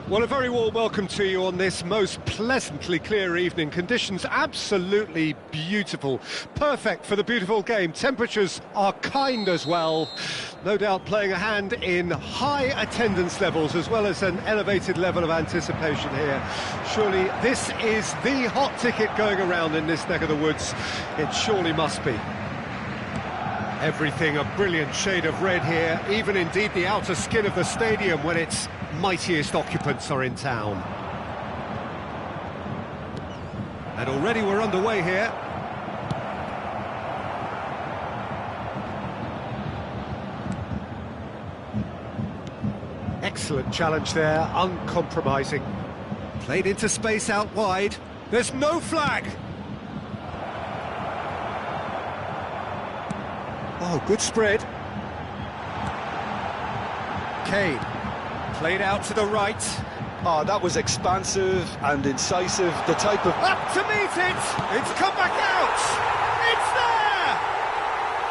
Well, a very warm welcome to you on this most pleasantly clear evening. Conditions absolutely beautiful. Perfect for the beautiful game. Temperatures are kind as well. No doubt playing a hand in high attendance levels as well as an elevated level of anticipation here. Surely this is the hot ticket going around in this neck of the woods. It surely must be. Everything a brilliant shade of red here, even indeed the outer skin of the stadium when its mightiest occupants are in town. And already we're underway here. Excellent challenge there, uncompromising. Played into space out wide. There's no flag! Oh, good spread. Kane. Played out to the right. Oh, that was expansive and incisive, the type of... Up to meet it! It's come back out! It's there!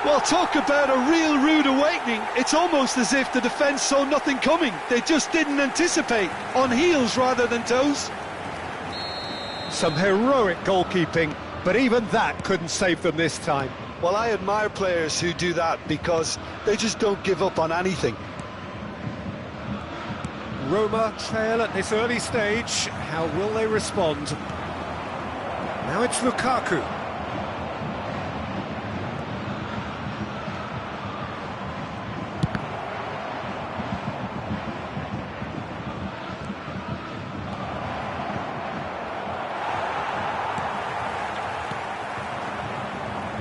Well, talk about a real rude awakening. It's almost as if the defence saw nothing coming. They just didn't anticipate, on heels rather than toes. Some heroic goalkeeping, but even that couldn't save them this time. Well, I admire players who do that because they just don't give up on anything. Roma trail at this early stage. How will they respond? Now it's Lukaku.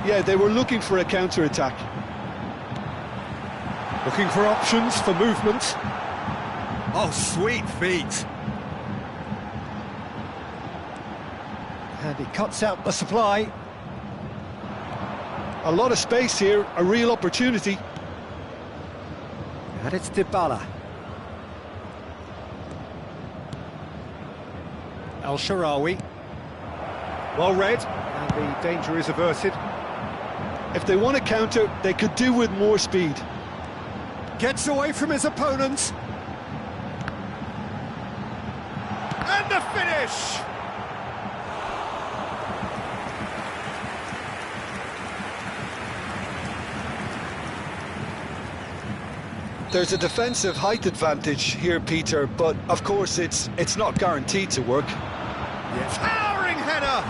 Yeah, they were looking for a counter-attack. Looking for options for movement. Oh, sweet feet. And he cuts out the supply. A lot of space here, a real opportunity. And it's Dybala. El Shaarawy. Well read, and the danger is averted. If they want to counter, they could do with more speed. Gets away from his opponent. And the finish! There's a defensive height advantage here, Peter, but of course it's not guaranteed to work. Yes. Towering header!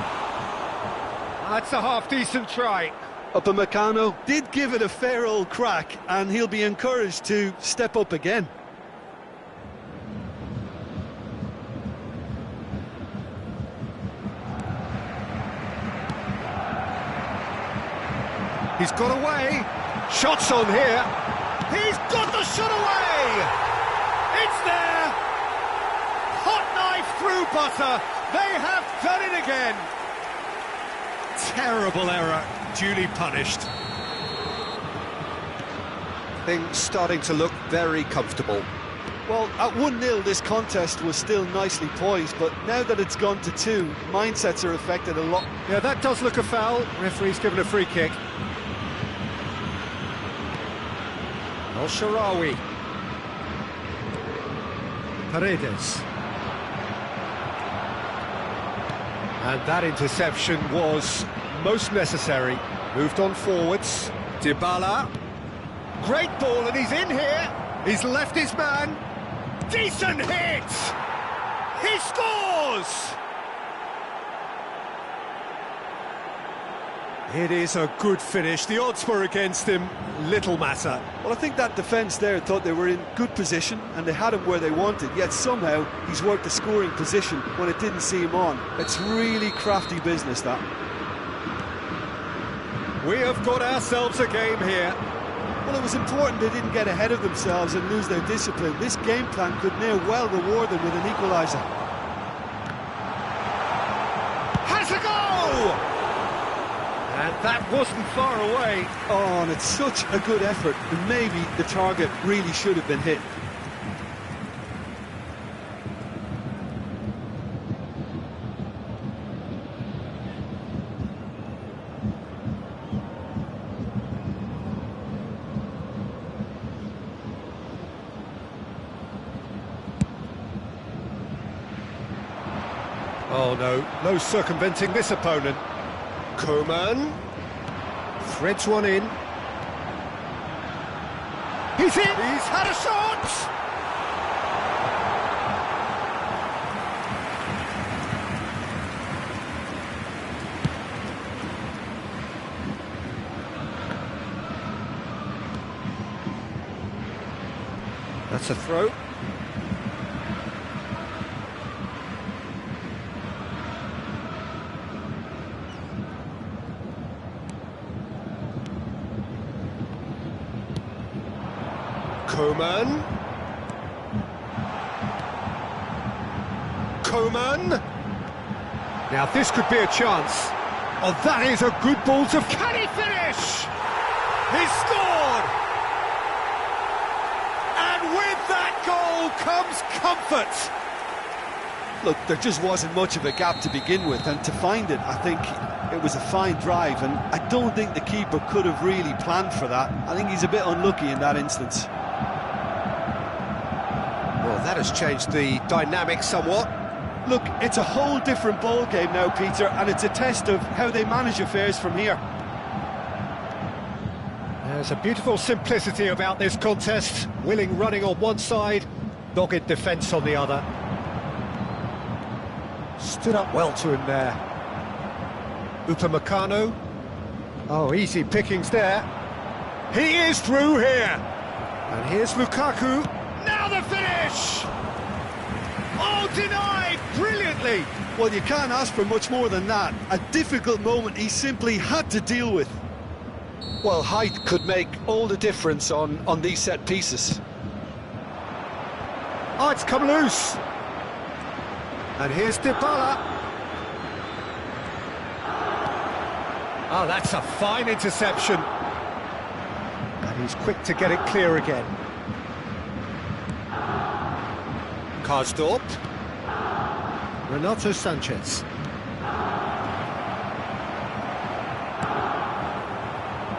That's a half-decent try. Upamecano did give it a fair old crack, and he'll be encouraged to step up again. He's got away. Shots on here. He's got the shot away. It's there. Hot knife through butter. They have done it again. Terrible error, duly punished. Things starting to look very comfortable. Well, at 1-0 this contest was still nicely poised, but now that it's gone to 2, mindsets are affected a lot. Yeah, that does look a foul. Referee's given a free kick. El Shaarawy. Paredes. And that interception was most necessary. Moved on forwards. Dybala. Great ball, and he's in here. He's left his man. Decent hit! He scores! It is a good finish. The odds were against him. Little matter. Well, I think that defence there thought they were in good position and they had him where they wanted, yet somehow he's worked the scoring position when it didn't see him on. It's really crafty business, that. We have got ourselves a game here. Well, it was important they didn't get ahead of themselves and lose their discipline. This game plan could now well reward them with an equaliser. Has a goal! And that wasn't far away. Oh, and it's such a good effort. And maybe the target really should have been hit. Oh no, no circumventing this opponent. Koeman threads one in. He's in! He's had a shot! That's a throw. Koeman. Now this could be a chance. Oh, that is a good ball to... Can he finish? He scored! And with that goal comes comfort. Look, there just wasn't much of a gap to begin with, and to find it, I think it was a fine drive, and I don't think the keeper could have really planned for that. I think he's a bit unlucky in that instance. Well, that has changed the dynamic somewhat. Look, it's a whole different ball game now, Peter, and it's a test of how they manage affairs from here. There's a beautiful simplicity about this contest. Willing running on one side, dogged defence on the other. Stood up well to him there. Upamecano. Oh, easy pickings there. He is through here. And here's Lukaku. Now the finish! Oh, denied brilliantly! Well, you can't ask for much more than that. A difficult moment he simply had to deal with. Well, height could make all the difference on these set pieces. Oh, it's come loose. And here's Dybala. Oh, that's a fine interception. And he's quick to get it clear again. Karsdorp. Renato Sanchez.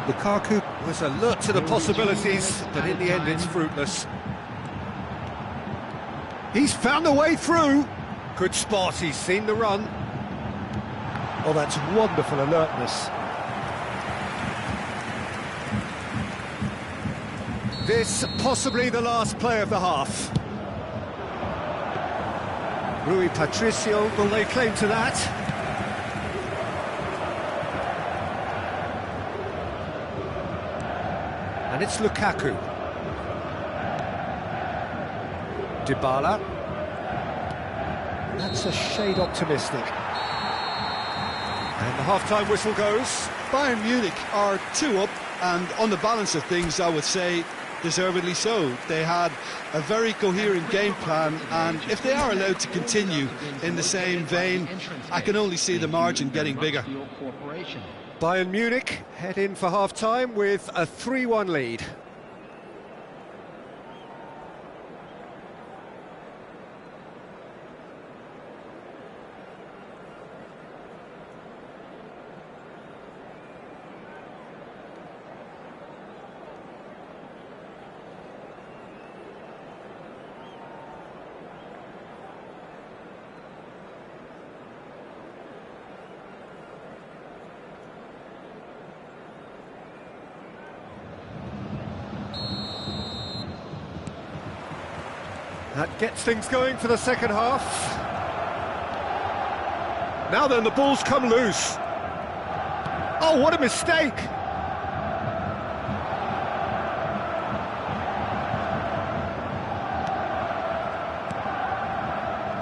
Lukaku was alert to the possibilities, but in the end it's fruitless. He's found a way through. Good spot, he's seen the run. Oh, that's wonderful alertness. This possibly the last play of the half. Rui Patricio will lay claim to that. And it's Lukaku. Dybala. That's a shade optimistic. And the half-time whistle goes. Bayern Munich are 2 up, and on the balance of things, I would say deservedly so. They had a very coherent game plan, and if they are allowed to continue in the same vein, I can only see the margin getting bigger. Bayern Munich head in for half-time with a 3-1 lead. That gets things going for the second half. Now then, the ball's come loose. Oh, what a mistake!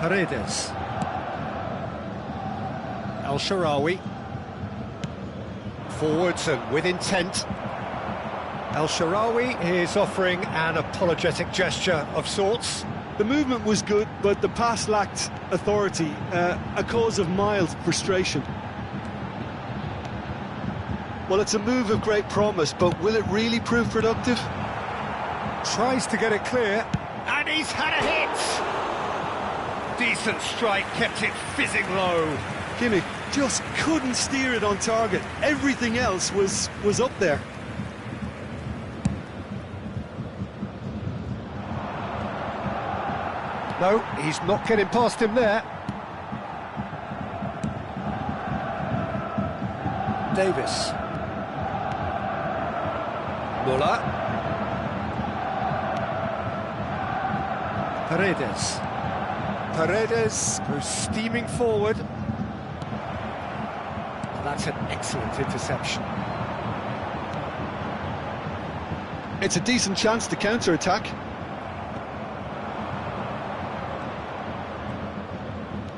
Paredes. El Shaarawy. Forwards and with intent. El Shaarawy is offering an apologetic gesture of sorts. The movement was good, but the pass lacked authority, a cause of mild frustration. Well, it's a move of great promise, but will it really prove productive? Tries to get it clear, and he's had a hit! Decent strike, kept it fizzing low. Kimmich just couldn't steer it on target. Everything else was up there. No, he's not getting past him there. Davis. Muller. Paredes. Paredes goes steaming forward. That's an excellent interception. It's a decent chance to counter-attack.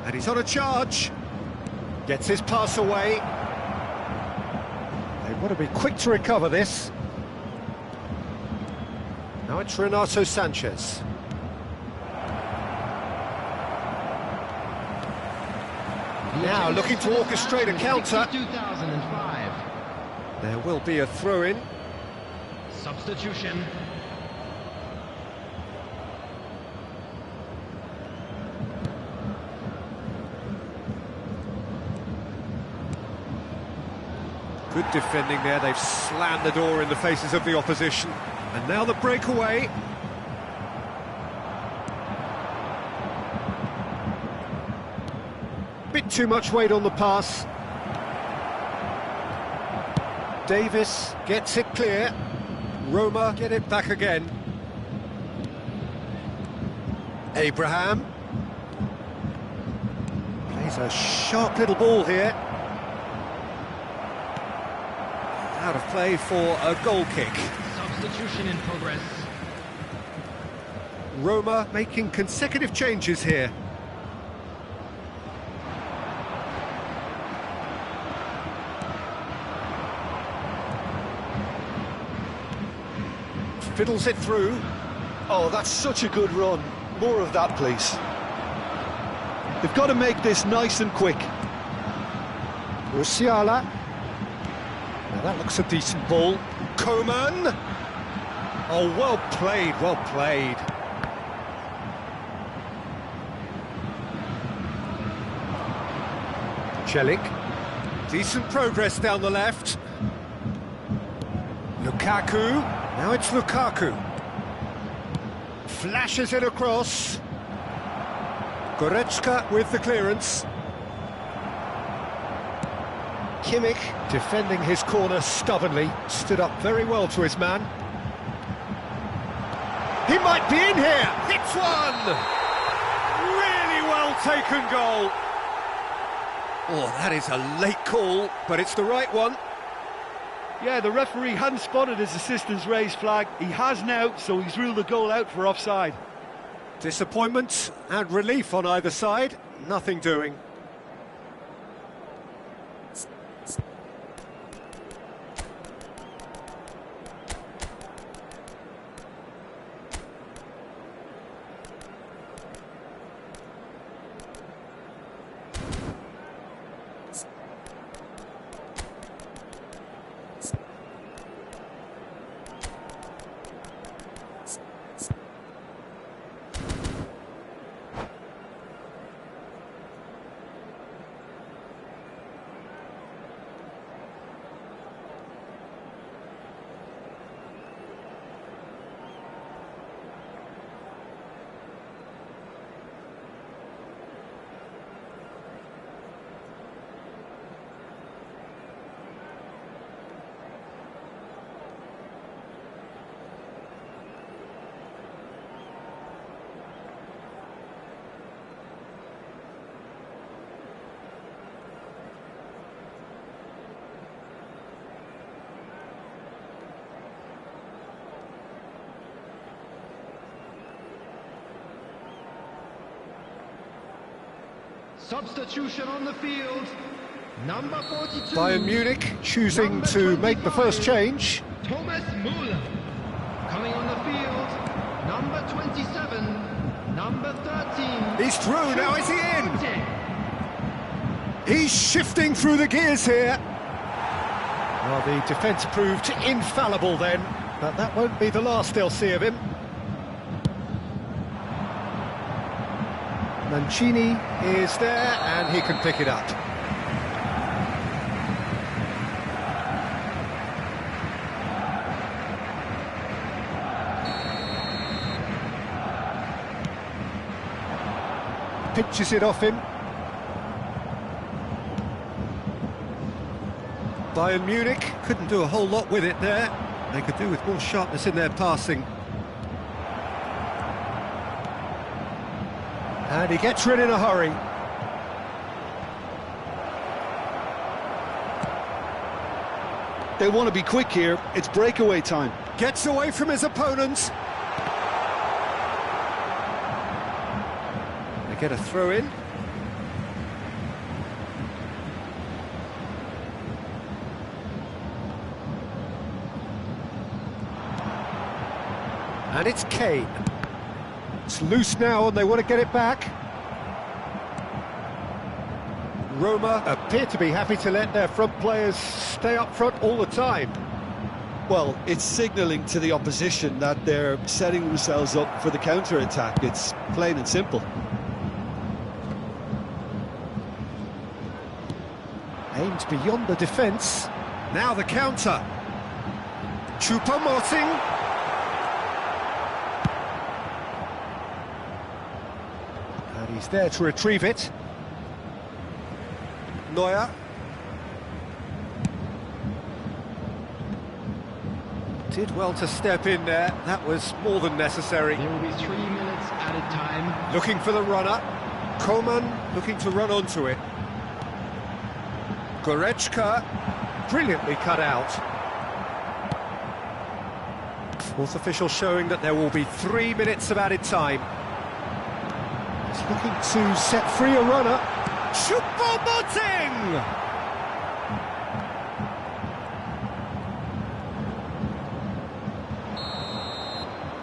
And he's on a charge. Gets his pass away. They want to be quick to recover this. Now it's Renato Sanchez. Now looking to orchestrate a counter. 2005. There will be a throw-in. Substitution. Good defending there. They've slammed the door in the faces of the opposition. And now the breakaway. Bit too much weight on the pass. Davis gets it clear. Roma get it back again. Abraham plays a sharp little ball here. Out of play for a goal kick. Substitution in progress. Roma making consecutive changes here. Fiddles it through. Oh, that's such a good run. More of that, please. They've got to make this nice and quick. Musiala. Now that looks a decent ball. Coman. Oh, well played, well played. Celik. Decent progress down the left. Lukaku. Now it's Lukaku. Flashes it across. Goretzka with the clearance. Kimmich defending his corner stubbornly. Stood up very well to his man. He might be in here. Hits one. Really well taken goal. Oh, that is a late call, but it's the right one. Yeah, the referee hadn't spotted his assistant's raised flag. He has now, so he's ruled the goal out for offside. Disappointment and relief on either side. Nothing doing. Substitution on the field. Number 42. Bayern Munich choosing to make the first change. Thomas Müller. Coming on the field. Number 27. Number 13. He's through, now is he in? He's shifting through the gears here. Well, the defence proved infallible then, but that won't be the last they'll see of him. Mancini is there, and he can pick it up. Pitches it off him. Bayern Munich couldn't do a whole lot with it there. They could do with more sharpness in their passing. And he gets rid in a hurry. They want to be quick here. It's breakaway time. Gets away from his opponents. They get a throw in. And it's Kane. It's loose now and they want to get it back. Roma appear to be happy to let their front players stay up front all the time. Well, it's signalling to the opposition that they're setting themselves up for the counter-attack. It's plain and simple. Aimed beyond the defence. Now the counter. Choupo-Moting. And he's there to retrieve it. Neuer. Did well to step in there. That was more than necessary. There will be 3 minutes added time. Looking for the runner. Coman looking to run onto it. Goretzka, brilliantly cut out. Fourth official showing that there will be 3 minutes of added time. He's looking to set free a runner. Choupo-Moting!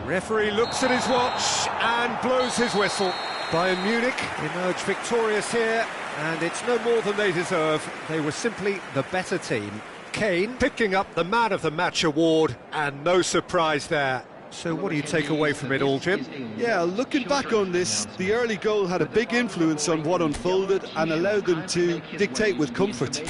Referee looks at his watch and blows his whistle. Bayern Munich emerge victorious here, and it's no more than they deserve. They were simply the better team. Kane picking up the Man of the Match award, and no surprise there. So what do you take away from it all, Jim? Yeah, looking back on this, the early goal had a big influence on what unfolded and allowed them to dictate with comfort.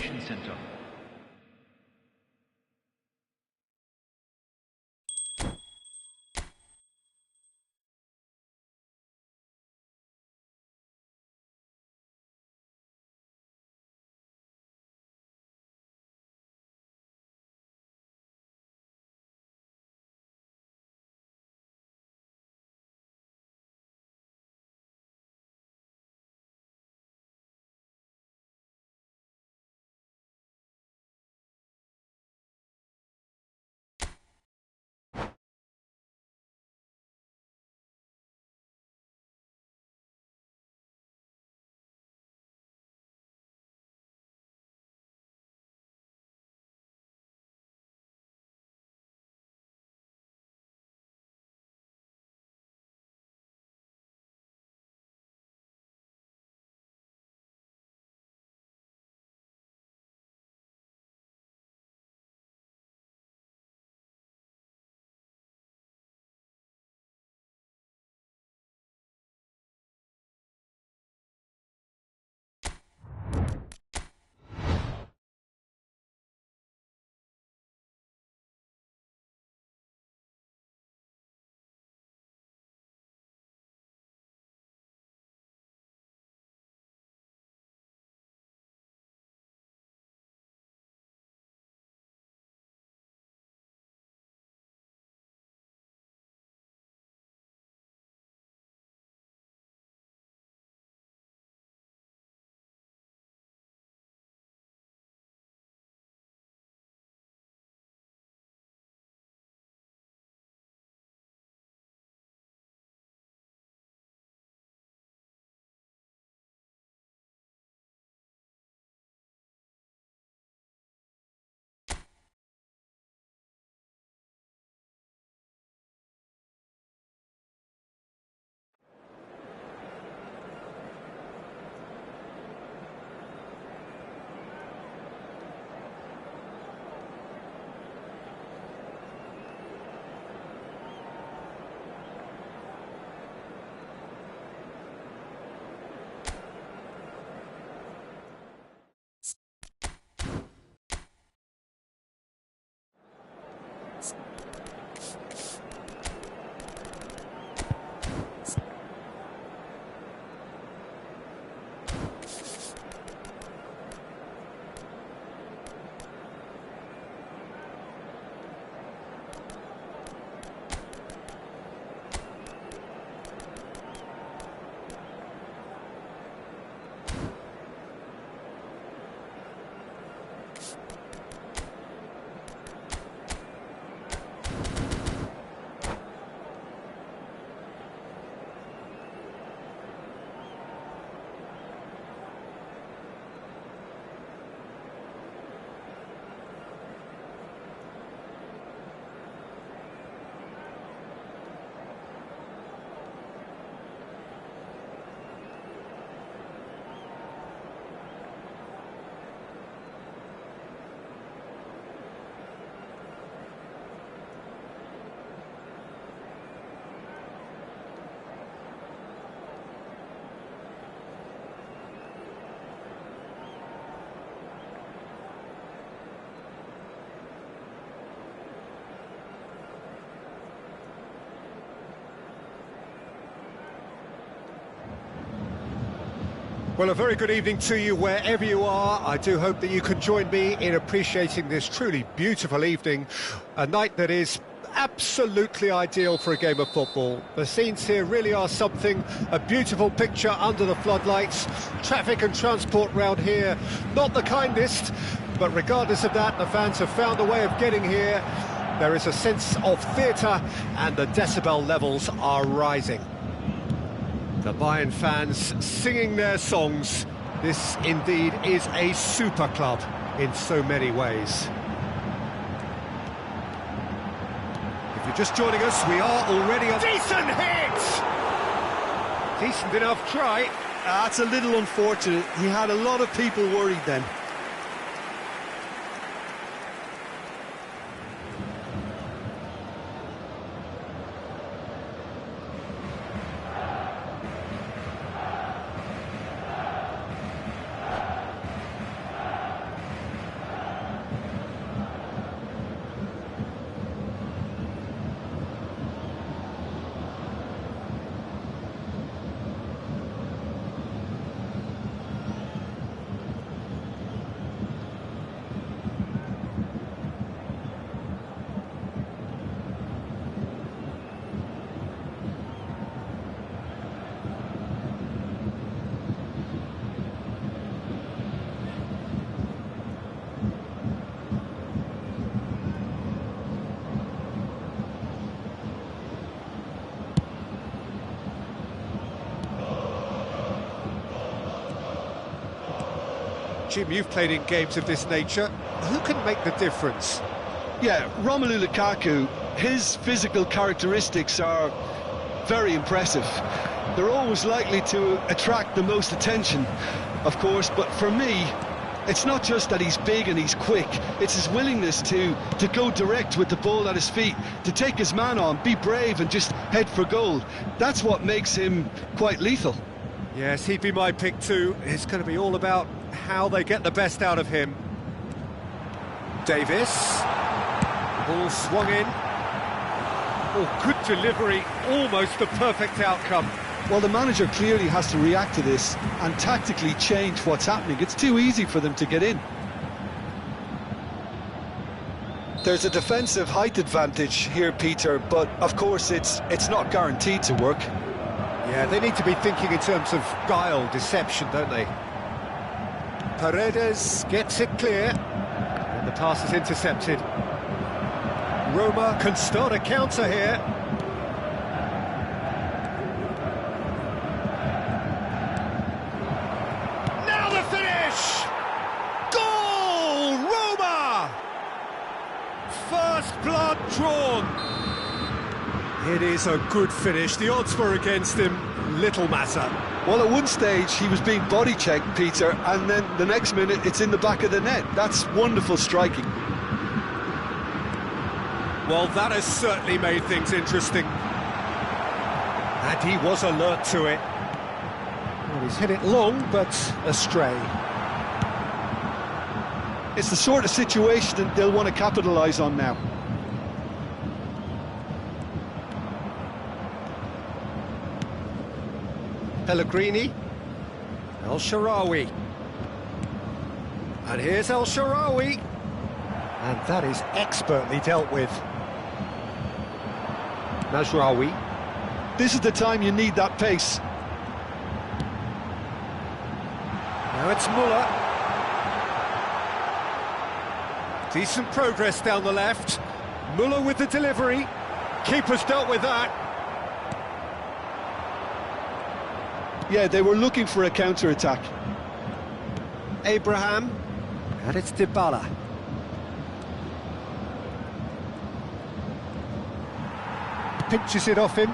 Well, a very good evening to you wherever you are. I do hope that you can join me in appreciating this truly beautiful evening, a night that is absolutely ideal for a game of football. The scenes here really are something, a beautiful picture under the floodlights. Traffic and transport round here, not the kindest, but regardless of that, the fans have found a way of getting here. There is a sense of theatre and the decibel levels are rising. The Bayern fans singing their songs. This indeed is a super club in so many ways. If you're just joining us, we are already on... Decent hit! Decent enough try. That's a little unfortunate. He had a lot of people worried then. Jim, you've played in games of this nature. Who can make the difference? Yeah, Romelu Lukaku, his physical characteristics are very impressive. They're always likely to attract the most attention, of course, but for me, it's not just that he's big and he's quick, it's his willingness to go direct with the ball at his feet, to take his man on, be brave and just head for goal. That's what makes him quite lethal. Yes, he'd be my pick too. It's going to be all about how they get the best out of him. Davis. Ball swung in. Oh, good delivery. Almost the perfect outcome. Well, the manager clearly has to react to this and tactically change what's happening. It's too easy for them to get in. There's a defensive height advantage here, Peter, but of course it's not guaranteed to work. Yeah, they need to be thinking in terms of guile, deception, don't they? Paredes gets it clear, and the pass is intercepted. Roma can start a counter here. Now the finish! Goal! Roma! First blood drawn. It is a good finish. The odds were against him. Little matter. Well, at one stage he was being body checked, Peter, and then the next minute it's in the back of the net. That's wonderful striking. Well, that has certainly made things interesting. And he was alert to it. Well, he's hit it long, but astray. It's the sort of situation that they'll want to capitalise on now. Pellegrini, El Shaarawy, and here's El Shaarawy, and that is expertly dealt with. Mazraoui. This is the time you need that pace. Now it's Muller. Decent progress down the left. Muller with the delivery. Keeper's dealt with that. Yeah, they were looking for a counter-attack. Abraham, and it's Dybala. Pinches it off him.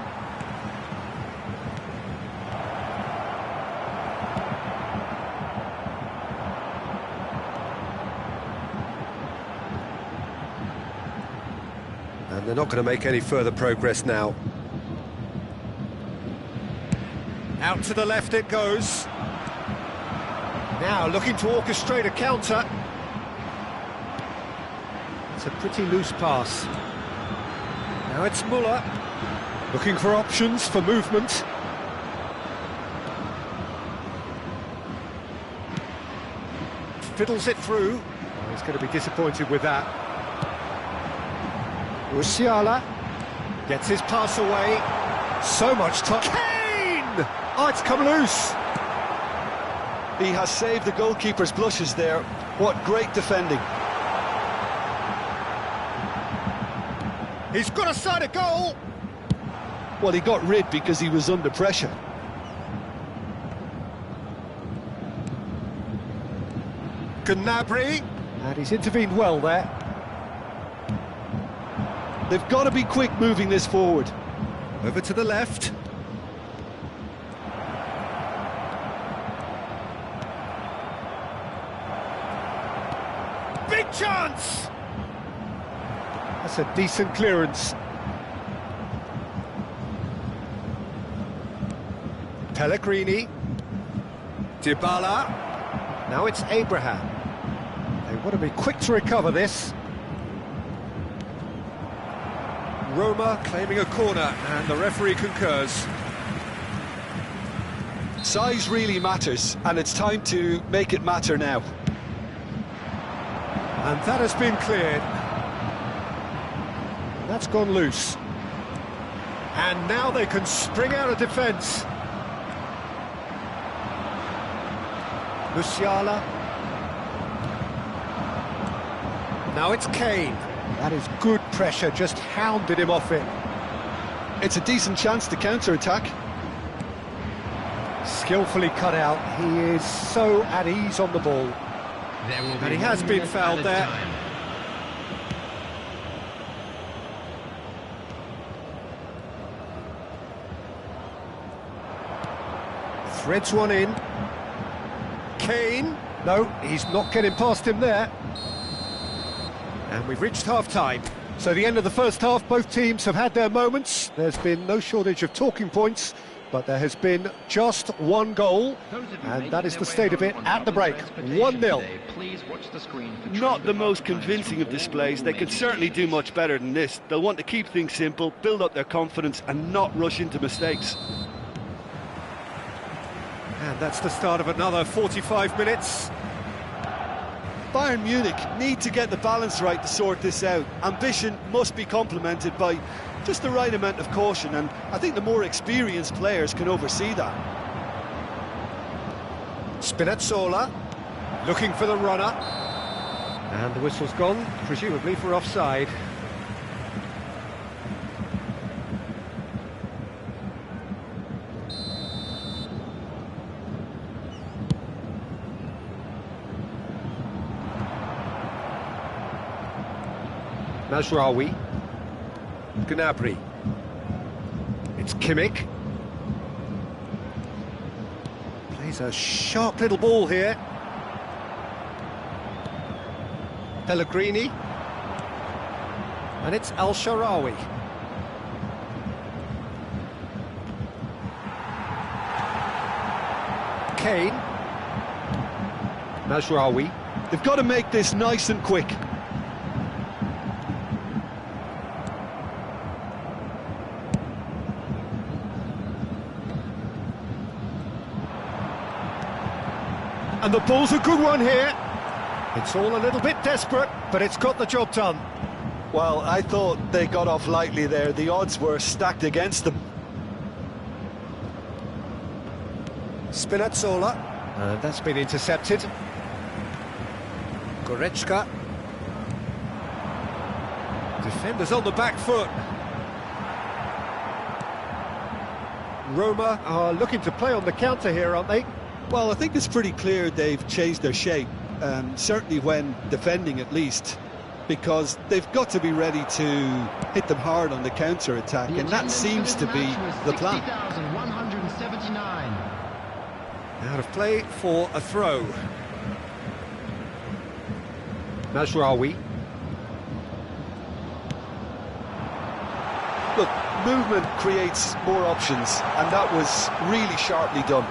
And they're not going to make any further progress now. Out to the left it goes. Now looking to orchestrate a counter. It's a pretty loose pass. Now it's Muller. Looking for options for movement. fiddles it through. Oh, he's going to be disappointed with that. Musiala gets his pass away. So much time. Kane! Oh, it's come loose. He has saved the goalkeeper's blushes there. What great defending. He's got a side of goal. Well, he got rid because he was under pressure. Gnabry, and he's intervened well there. They've got to be quick moving this forward. Over to the left. Big chance! That's a decent clearance. Pellegrini. Dybala. Now it's Abraham. They want to be quick to recover this. Roma claiming a corner, and the referee concurs. Size really matters, and it's time to make it matter now. And that has been cleared. That's gone loose. And now they can spring out of defence. Musiala. Now it's Kane. That is good pressure, just hounded him off it. It's a decent chance to counter-attack. Skillfully cut out. He is so at ease on the ball. And he has been fouled there. Threads one in. Kane. No, he's not getting past him there. And we've reached half-time. So the end of the first half, both teams have had their moments. There's been no shortage of talking points, but there has been just one goal, and that is the state of it at the break. 1-0. Not the most convincing of displays. They could certainly do much better than this. They'll want to keep things simple, build up their confidence, and not rush into mistakes. And that's the start of another 45 minutes. Bayern Munich need to get the balance right to sort this out. Ambition must be complemented by just the right amount of caution, and I think the more experienced players can oversee that. Spinazzola looking for the runner. And the whistle's gone, presumably for offside. Mazraoui. Gnabry. It's Kimmich. Plays a sharp little ball here. Pellegrini. And it's El Shaarawy. Kane. Mazraoui. They've got to make this nice and quick. And the ball's a good one here. It's all a little bit desperate, but it's got the job done. Well, I thought they got off lightly there. The odds were stacked against them. Spinazzola. And that's been intercepted. Goretzka. Defenders on the back foot. Roma are looking to play on the counter here, aren't they? Well, I think it's pretty clear they've changed their shape, certainly when defending at least, because they've got to be ready to hit them hard on the counter-attack, and that seems to be the plan. Out of play for a throw. Mazraoui. Look, movement creates more options, and that was really sharply done.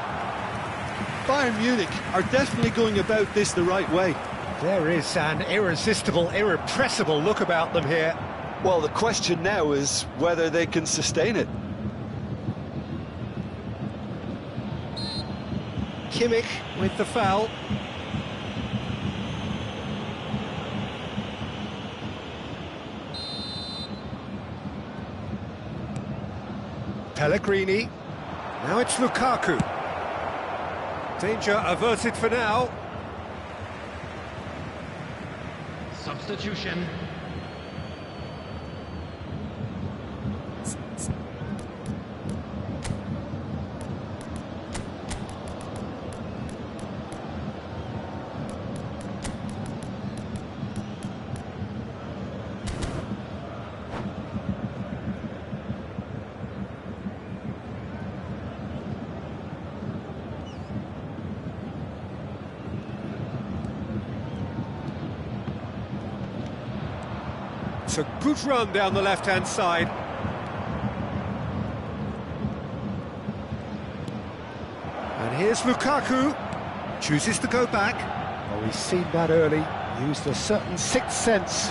Bayern Munich are definitely going about this the right way. There is an irresistible, irrepressible look about them here. Well, the question now is whether they can sustain it. Kimmich with the foul. Pellegrini. Now it's Lukaku. Danger averted for now. Substitution. It's a good run down the left-hand side. And here's Lukaku. Chooses to go back. Oh, he's seen that early. Used a certain sixth sense.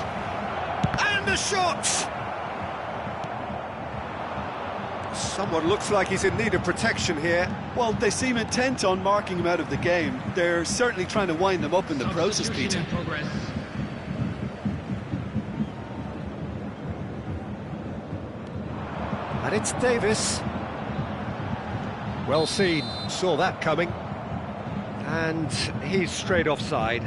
And the shot! Someone looks like he's in need of protection here. Well, they seem intent on marking him out of the game. They're certainly trying to wind them up in the process, Peter. And it's Davis. Well seen, saw that coming. And he's straight offside.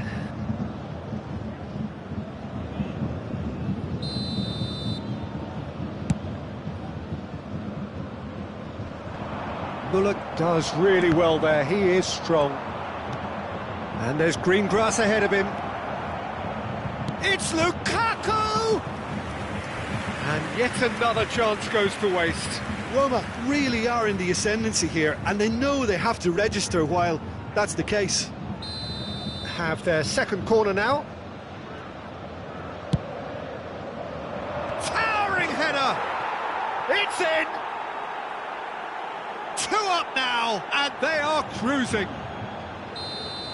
Bullock does really well there, he is strong. And there's green grass ahead of him. It's Lukaku! And yet another chance goes to waste. Roma really are in the ascendancy here, and they know they have to register while that's the case. Have their second corner now. Towering header! It's in! 2 up now, and they are cruising.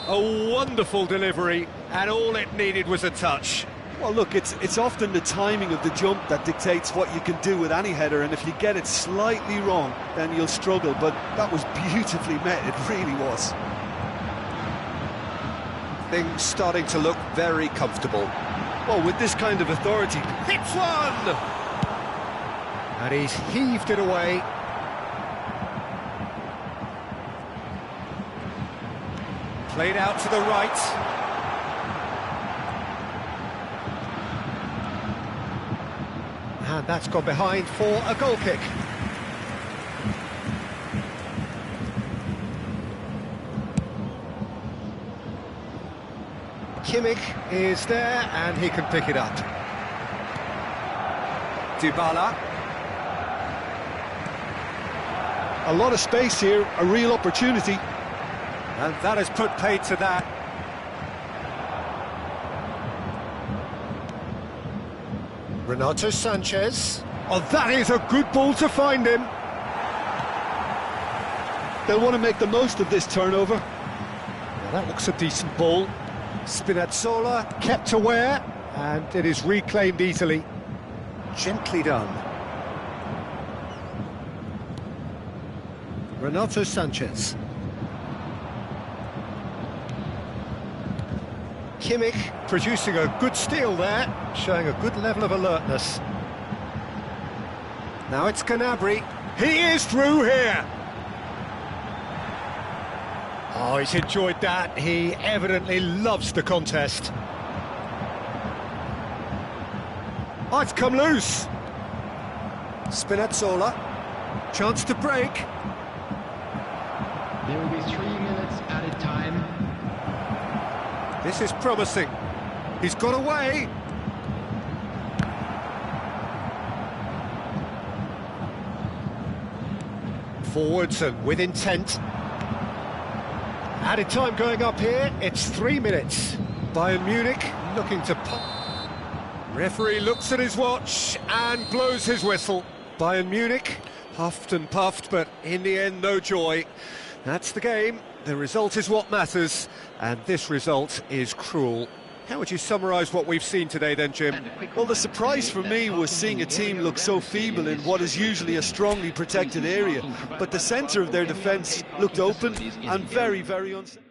A wonderful delivery, and all it needed was a touch. Well, look, it's often the timing of the jump that dictates what you can do with any header, and if you get it slightly wrong, then you'll struggle, but that was beautifully met, it really was. Things starting to look very comfortable. Well, with this kind of authority... Hits one! And he's heaved it away. Played out to the right. And that's gone behind for a goal kick. Kimmich is there, and he can pick it up. Dybala. A lot of space here, a real opportunity. And that has put paid to that. Renato Sanchez. Oh, that is a good ball to find him. They'll want to make the most of this turnover. Now that looks a decent ball. Spinazzola kept aware, and it is reclaimed easily. Gently done. Renato Sanchez. Kimmich producing a good steal there, showing a good level of alertness. Now it's Gnabry. He is through here. Oh, he's enjoyed that. He evidently loves the contest. Oh, it's come loose. Spinazzola. Chance to break. There will be 3 minutes added time. This is promising. He's got away. Forwards and with intent. Added time going up here. It's 3 minutes. Bayern Munich looking to pop. Referee looks at his watch and blows his whistle. Bayern Munich huffed and puffed, but in the end, no joy. That's the game. The result is what matters, and this result is cruel. How would you summarise what we've seen today then, Jim? Well, the surprise for me was seeing a team look so feeble in what is usually a strongly protected area, but the centre of their defence looked open and very, very unsafe.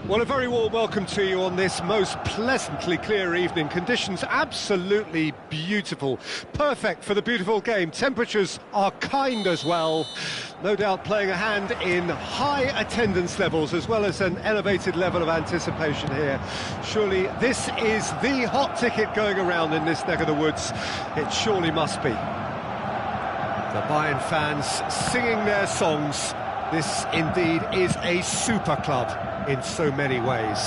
Well, a very warm welcome to you on this most pleasantly clear evening. Conditions absolutely beautiful. Perfect for the beautiful game. Temperatures are kind as well. No doubt playing a hand in high attendance levels as well as an elevated level of anticipation here. Surely this is the hot ticket going around in this neck of the woods. It surely must be. The Bayern fans singing their songs. This indeed is a super club in so many ways.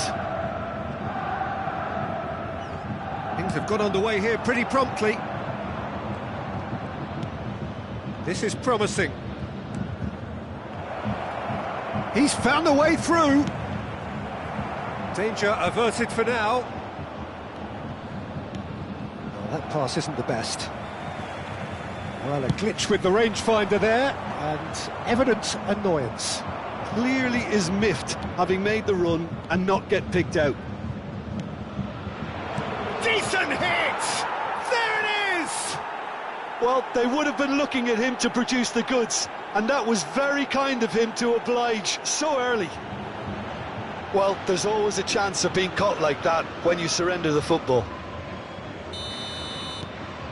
Things have got underway here pretty promptly. This is promising. He's found a way through. Danger averted for now. Oh, that pass isn't the best. Well, a glitch with the rangefinder there, and evident annoyance. Clearly is miffed, having made the run and not get picked out. Decent hit! There it is! Well, they would have been looking at him to produce the goods, and that was very kind of him to oblige so early. Well, there's always a chance of being caught like that when you surrender the football.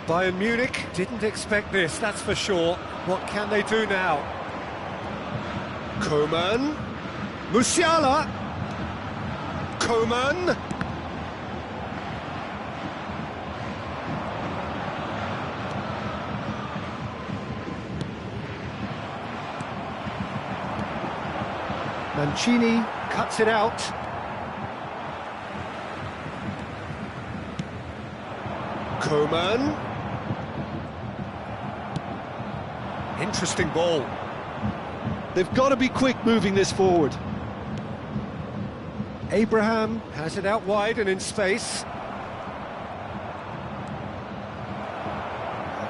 Bayern Munich didn't expect this, that's for sure. What can they do now? Coman, Musiala, Coman. Mancini cuts it out. Coman. Interesting ball. They've got to be quick moving this forward. Abraham has it out wide and in space.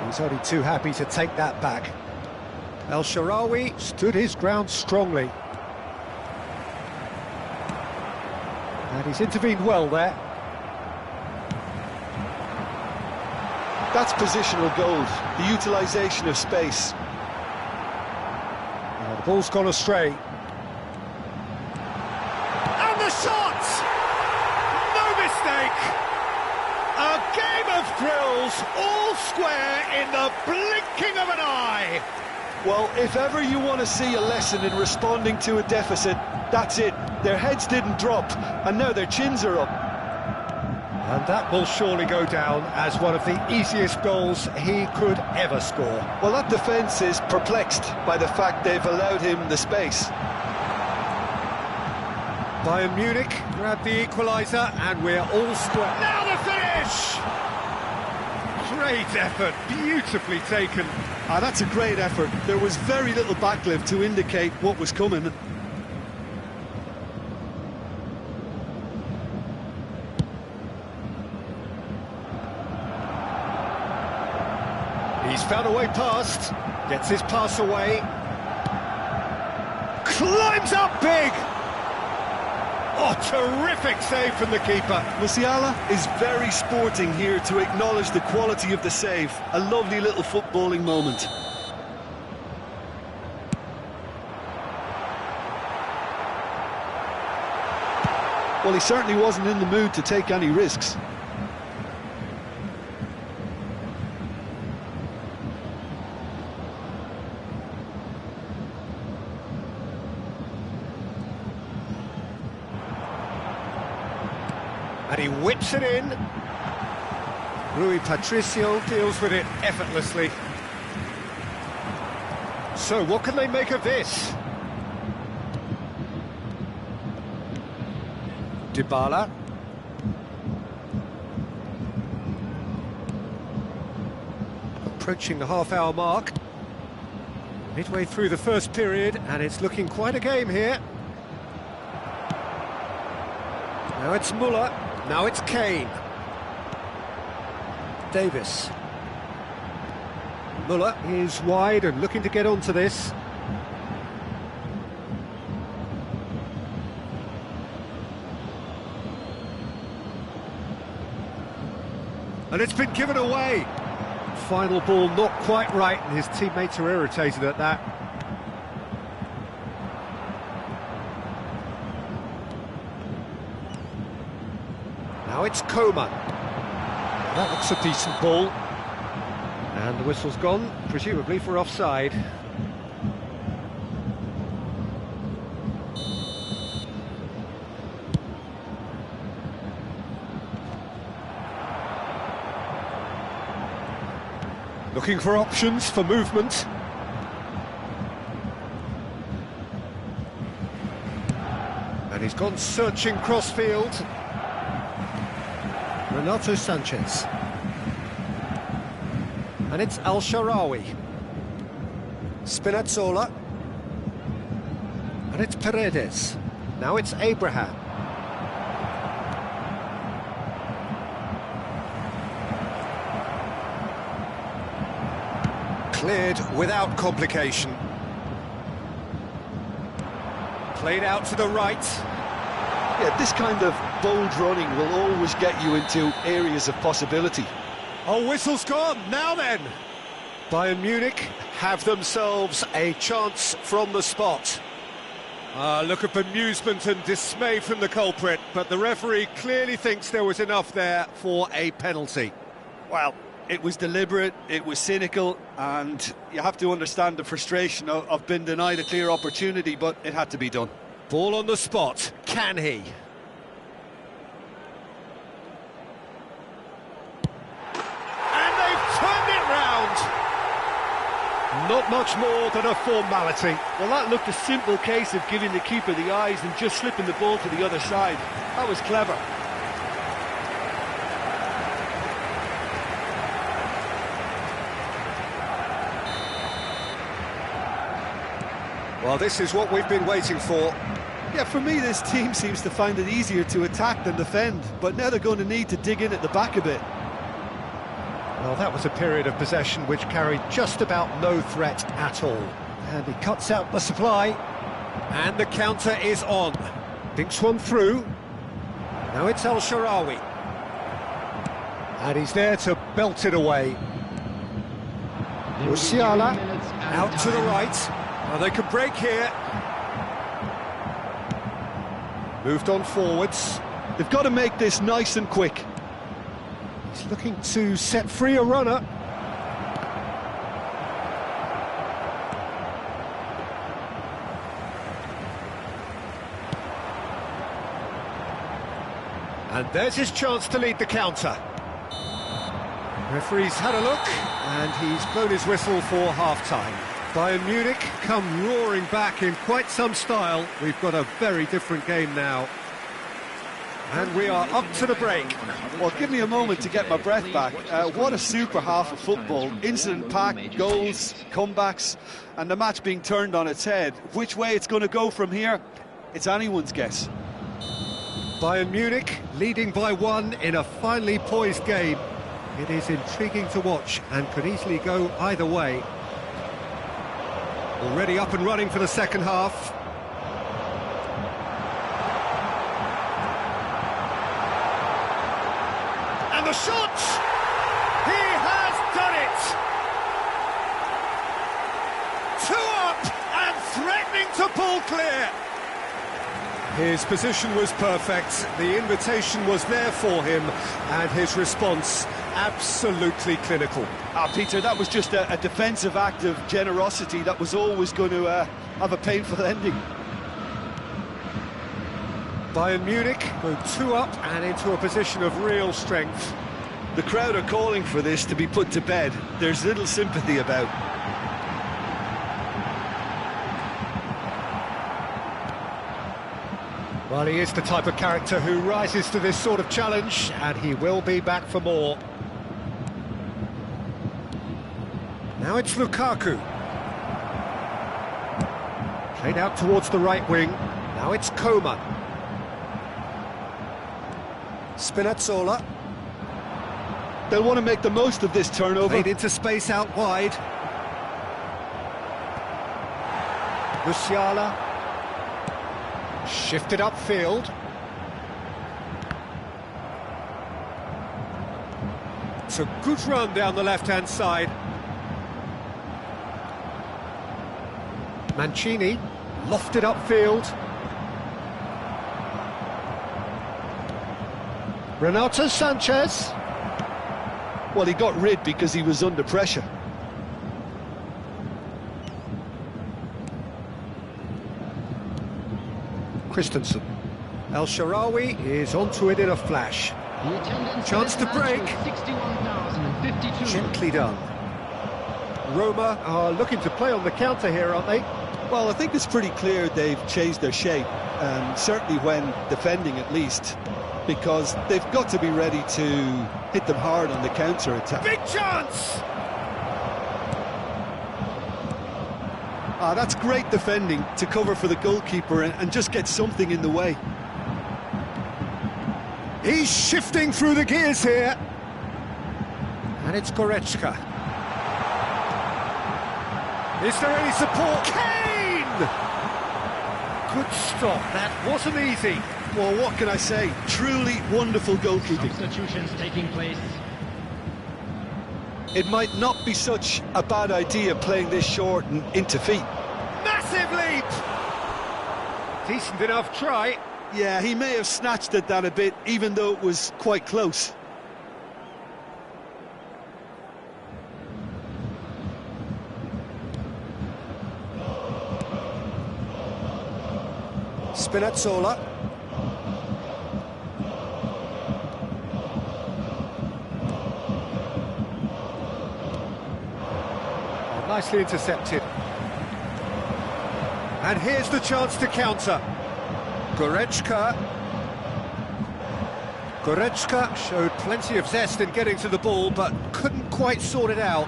He's only too happy to take that back. El Shaarawy stood his ground strongly. And he's intervened well there. That's positional gold, the utilisation of space. The ball's gone astray. And the shot! No mistake! A game of thrills, all square in the blinking of an eye! Well, if ever you want to see a lesson in responding to a deficit, that's it. Their heads didn't drop, and now their chins are up. And that will surely go down as one of the easiest goals he could ever score. Well, that defence is perplexed by the fact they've allowed him the space. Bayern Munich grab the equaliser and we're all square. Now the finish! Great effort, beautifully taken. That's a great effort. There was very little backlift to indicate what was coming. He's found a way past, gets his pass away, climbs up big! Oh, terrific save from the keeper. Musiala is very sporting here to acknowledge the quality of the save. A lovely little footballing moment. Well, he certainly wasn't in the mood to take any risks. And he whips it in. Rui Patricio deals with it effortlessly. So what can they make of this? Dybala. Approaching the half-hour mark. Midway through the first period, and it's looking quite a game here. Now it's Muller. Now it's Kane. Davis. Muller is wide and looking to get onto this. And it's been given away. Final ball not quite right, and his teammates are irritated at that. Now it's Coman. That looks a decent ball. And the whistle's gone, presumably for offside. Looking for options for movement. And he's gone searching crossfield. Renato Sanchez. And it's El Shaarawy. Spinazzola. And it's Paredes. Now it's Abraham. Cleared without complication. Played out to the right. Yeah, this kind of bold running will always get you into areas of possibility. Oh, whistle's gone, now then! Bayern Munich have themselves a chance from the spot. Look at bemusement and dismay from the culprit, but the referee clearly thinks there was enough there for a penalty. Well, it was deliberate, it was cynical, and you have to understand the frustration of being denied a clear opportunity, but it had to be done. Ball on the spot, can he? And they've turned it round! Not much more than a formality. Well, that looked a simple case of giving the keeper the eyes and just slipping the ball to the other side. That was clever. Well, this is what we've been waiting for. Yeah, for me, this team seems to find it easier to attack than defend, but now they're going to need to dig in at the back a bit. Well, that was a period of possession which carried just about no threat at all. And he cuts out the supply. And the counter is on. Dinks one through. Now it's El Shaarawy. And he's there to belt it away. Musiala out to the right. Now they can break here. Moved on forwards. They've got to make this nice and quick. He's looking to set free a runner. And there's his chance to lead the counter. Referee's had a look, and he's blown his whistle for half-time. Bayern Munich come roaring back in quite some style. We've got a very different game now. And we are up to the break. Well, give me a moment to get my breath back. What a super half of football. Incident-packed, goals, comebacks, and the match being turned on its head. Which way it's going to go from here, it's anyone's guess. Bayern Munich leading by one in a finely poised game. It is intriguing to watch and could easily go either way. Already up and running for the second half. And the shot! He has done it! 2 up and threatening to pull clear. His position was perfect, the invitation was there for him, and his response absolutely clinical. Peter, that was just a defensive act of generosity that was always going to have a painful ending. Bayern Munich go 2 up and into a position of real strength. The crowd are calling for this to be put to bed. There's little sympathy about. Well, he is the type of character who rises to this sort of challenge, and he will be back for more. Now it's Lukaku. Played out towards the right wing. Now it's Coman. Spinazzola. They'll want to make the most of this turnover. Played into space out wide. Musiala. Shifted upfield. It's a good run down the left-hand side. Mancini lofted upfield. Renato Sanchez. Well, he got rid because he was under pressure. Christensen. El Shaarawy is onto it in a flash. Chance to break. 61,052. Gently done. Roma are looking to play on the counter here, aren't they? Well, I think it's pretty clear they've changed their shape, certainly when defending at least, because they've got to be ready to hit them hard on the counter-attack. Big chance! That's great defending to cover for the goalkeeper and just get something in the way. He's shifting through the gears here. And it's Goretzka. Is there any support? Kane! Good stop, that wasn't easy. Well, what can I say? Truly wonderful goalkeeping. Substitutions taking place. It might not be such a bad idea playing this short and into feet. Massive leap! Decent enough try. Yeah, he may have snatched at that a bit, even though it was quite close. Spinazzola. Oh, nicely intercepted. And here's the chance to counter. Goretzka. Goretzka showed plenty of zest in getting to the ball, but couldn't quite sort it out.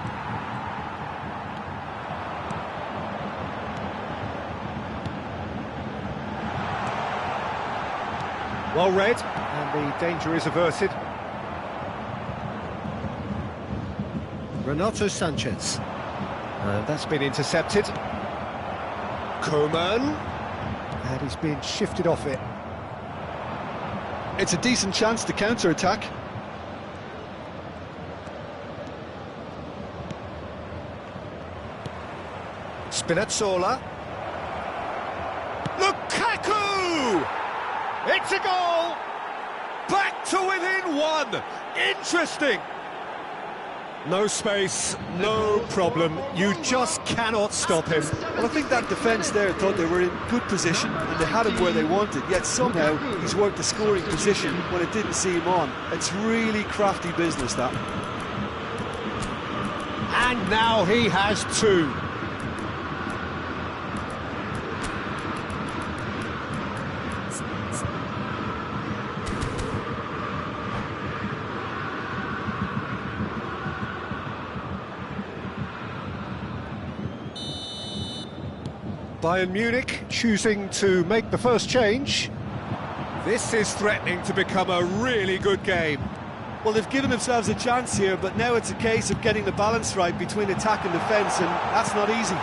Well read, and the danger is averted. Renato Sanchez. And that's been intercepted. Coman. And he's been shifted off it. It's a decent chance to counter-attack. Spinazzola. Lukaku! It's a goal! Back to within one! Interesting! No space, no problem. You just cannot stop him. Well, I think that defence there thought they were in good position and they had him where they wanted, yet somehow he's worked the scoring position when it didn't see him on. It's really crafty business, that. And now he has two. Bayern Munich choosing to make the first change. This is threatening to become a really good game. Well, they've given themselves a chance here, but now it's a case of getting the balance right between attack and defence, and that's not easy.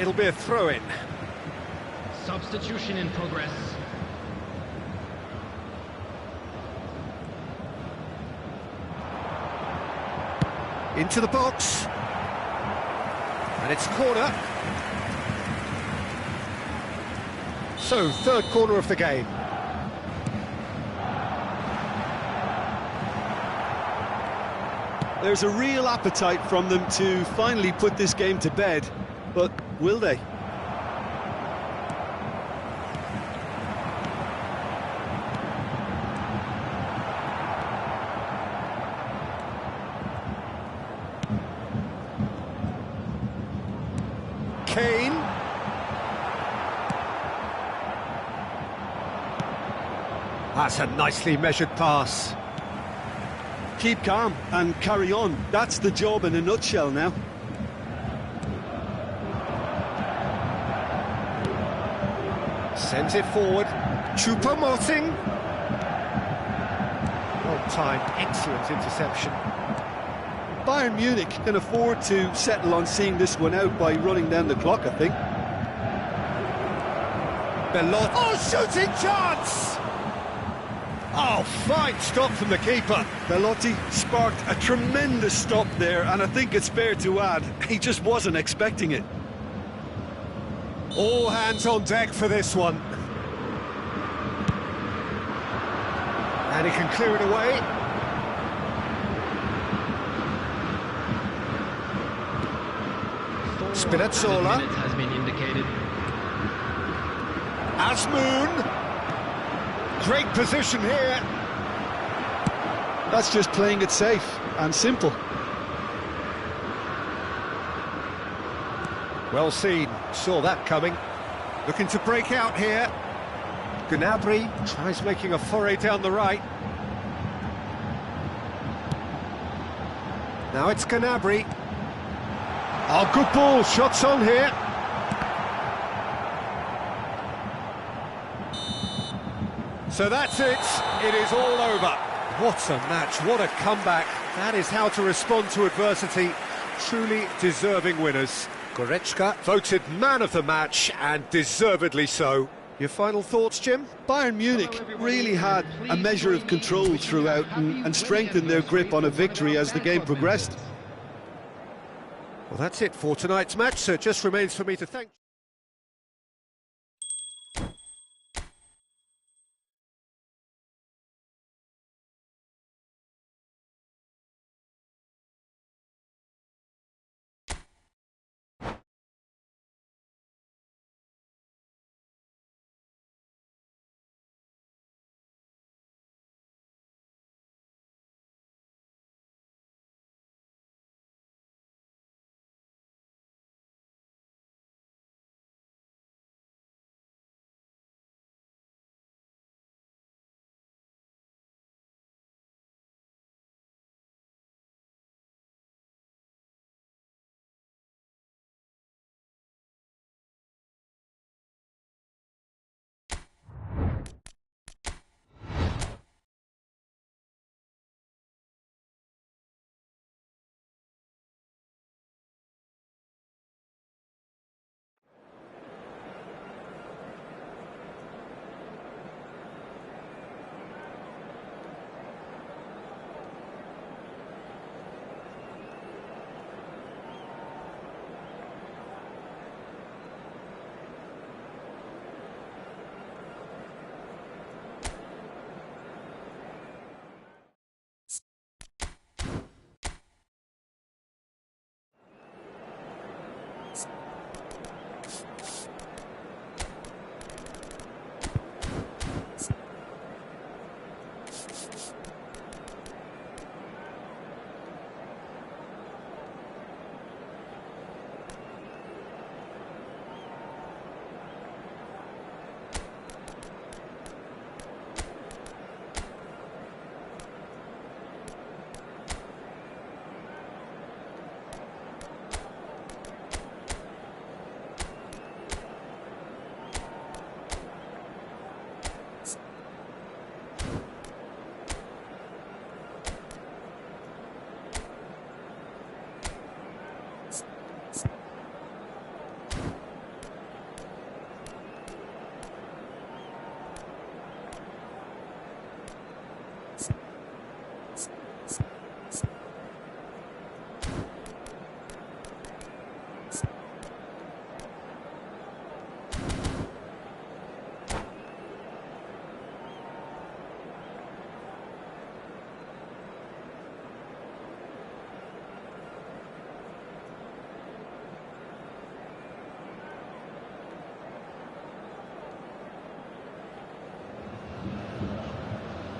It'll be a throw-in. Substitution in progress. Into the box. And it's corner. So, third corner of the game. There's a real appetite from them to finally put this game to bed, but will they? Kane. That's a nicely measured pass. Keep calm and carry on. That's the job in a nutshell now. Sends it forward. Choupo-Moting. Well timed, excellent interception. Bayern Munich can afford to settle on seeing this one out by running down the clock, I think. Belotti. Oh, shooting chance! Oh, fine stop from the keeper. Belotti sparked a tremendous stop there, and I think it's fair to add, he just wasn't expecting it. All hands on deck for this one. And he can clear it away. Spinazzola. Has been indicated. Azmoun. Great position here. That's just playing it safe and simple. Well seen, saw that coming. Looking to break out here. Gnabry tries making a foray down the right. Now it's Gnabry. Oh, good ball, shots on here. So that's it, it is all over. What a match, what a comeback. That is how to respond to adversity. Truly deserving winners. Goretzka voted man of the match, and deservedly so. Your final thoughts, Jim? Bayern Munich really had a measure of control throughout and strengthened their grip on a victory as the game progressed. Well, that's it for tonight's match, so it just remains for me to thank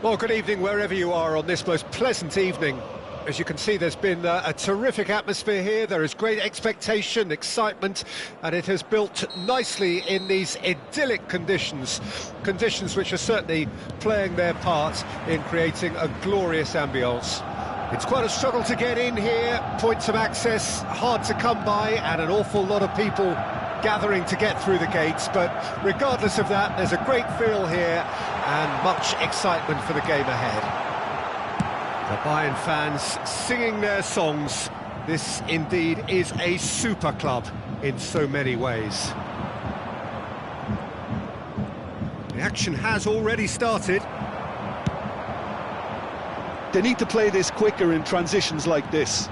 Well, good evening wherever you are on this most pleasant evening. As you can see, there's been a terrific atmosphere here. There is great expectation, excitement, and it has built nicely in these idyllic conditions. Conditions which are certainly playing their part in creating a glorious ambience. It's quite a struggle to get in here, points of access hard to come by, and an awful lot of people gathering to get through the gates, but regardless of that, there's a great feel here and much excitement for the game ahead. The Bayern fans singing their songs. This indeed is a super club in so many ways. The action has already started. They need to play this quicker in transitions like this.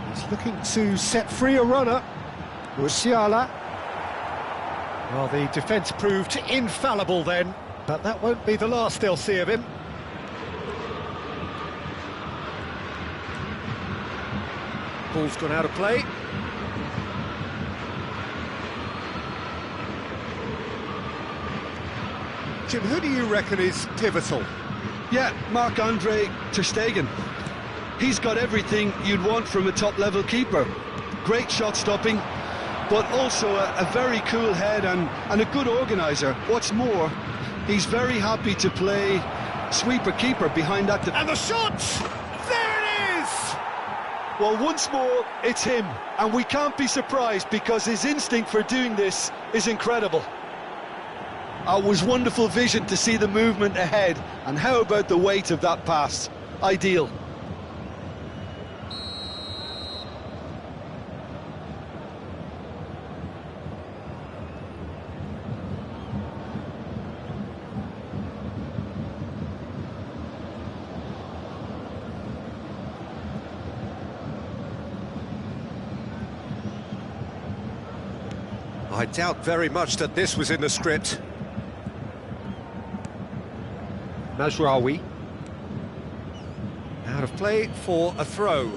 He's looking to set free a runner. Musiala. Well, the defence proved infallible then, but that won't be the last they'll see of him. Ball's gone out of play. Jim, who do you reckon is pivotal? Yeah, Marc-Andre ter Stegen. He's got everything you'd want from a top-level keeper. Great shot-stopping, but also a very cool head and a good organiser. What's more, he's very happy to play sweeper-keeper behind that... And the shot! There it is! Well, once more, it's him. And we can't be surprised because his instinct for doing this is incredible. It was wonderful vision to see the movement ahead. And how about the weight of that pass? Ideal. I doubt very much that this was in the script. Mazraoui. Out of play for a throw.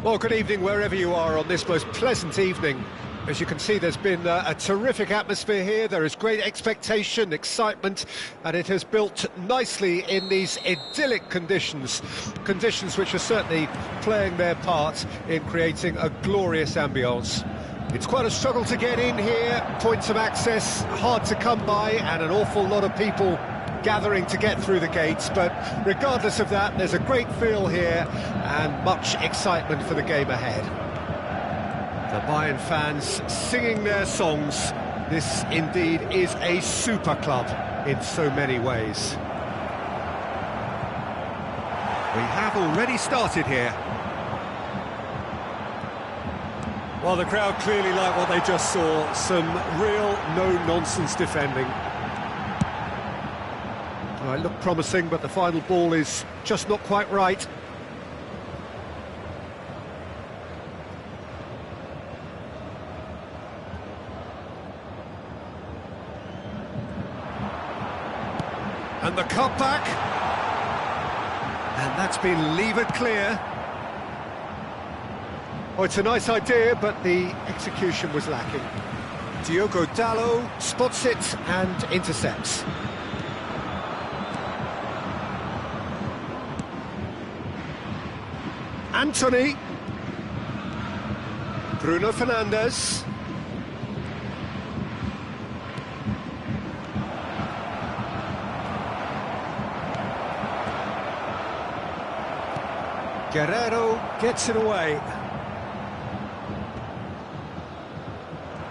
Well, good evening wherever you are on this most pleasant evening. As you can see, there's been a terrific atmosphere here. There is great expectation, excitement, and it has built nicely in these idyllic conditions. Conditions which are certainly playing their part in creating a glorious ambience. It's quite a struggle to get in here, points of access hard to come by, and an awful lot of people gathering to get through the gates, but regardless of that, there's a great feel here and much excitement for the game ahead. The Bayern fans singing their songs. This indeed is a super club in so many ways. We have already started here. Well, the crowd clearly like what they just saw. Some real no-nonsense defending. Well, it looked promising, but the final ball is just not quite right. And the cutback. And that's been levered clear. Oh, it's a nice idea, but the execution was lacking. Diogo Dalot spots it and intercepts. Antony. Bruno Fernandes. Guerreiro gets it away.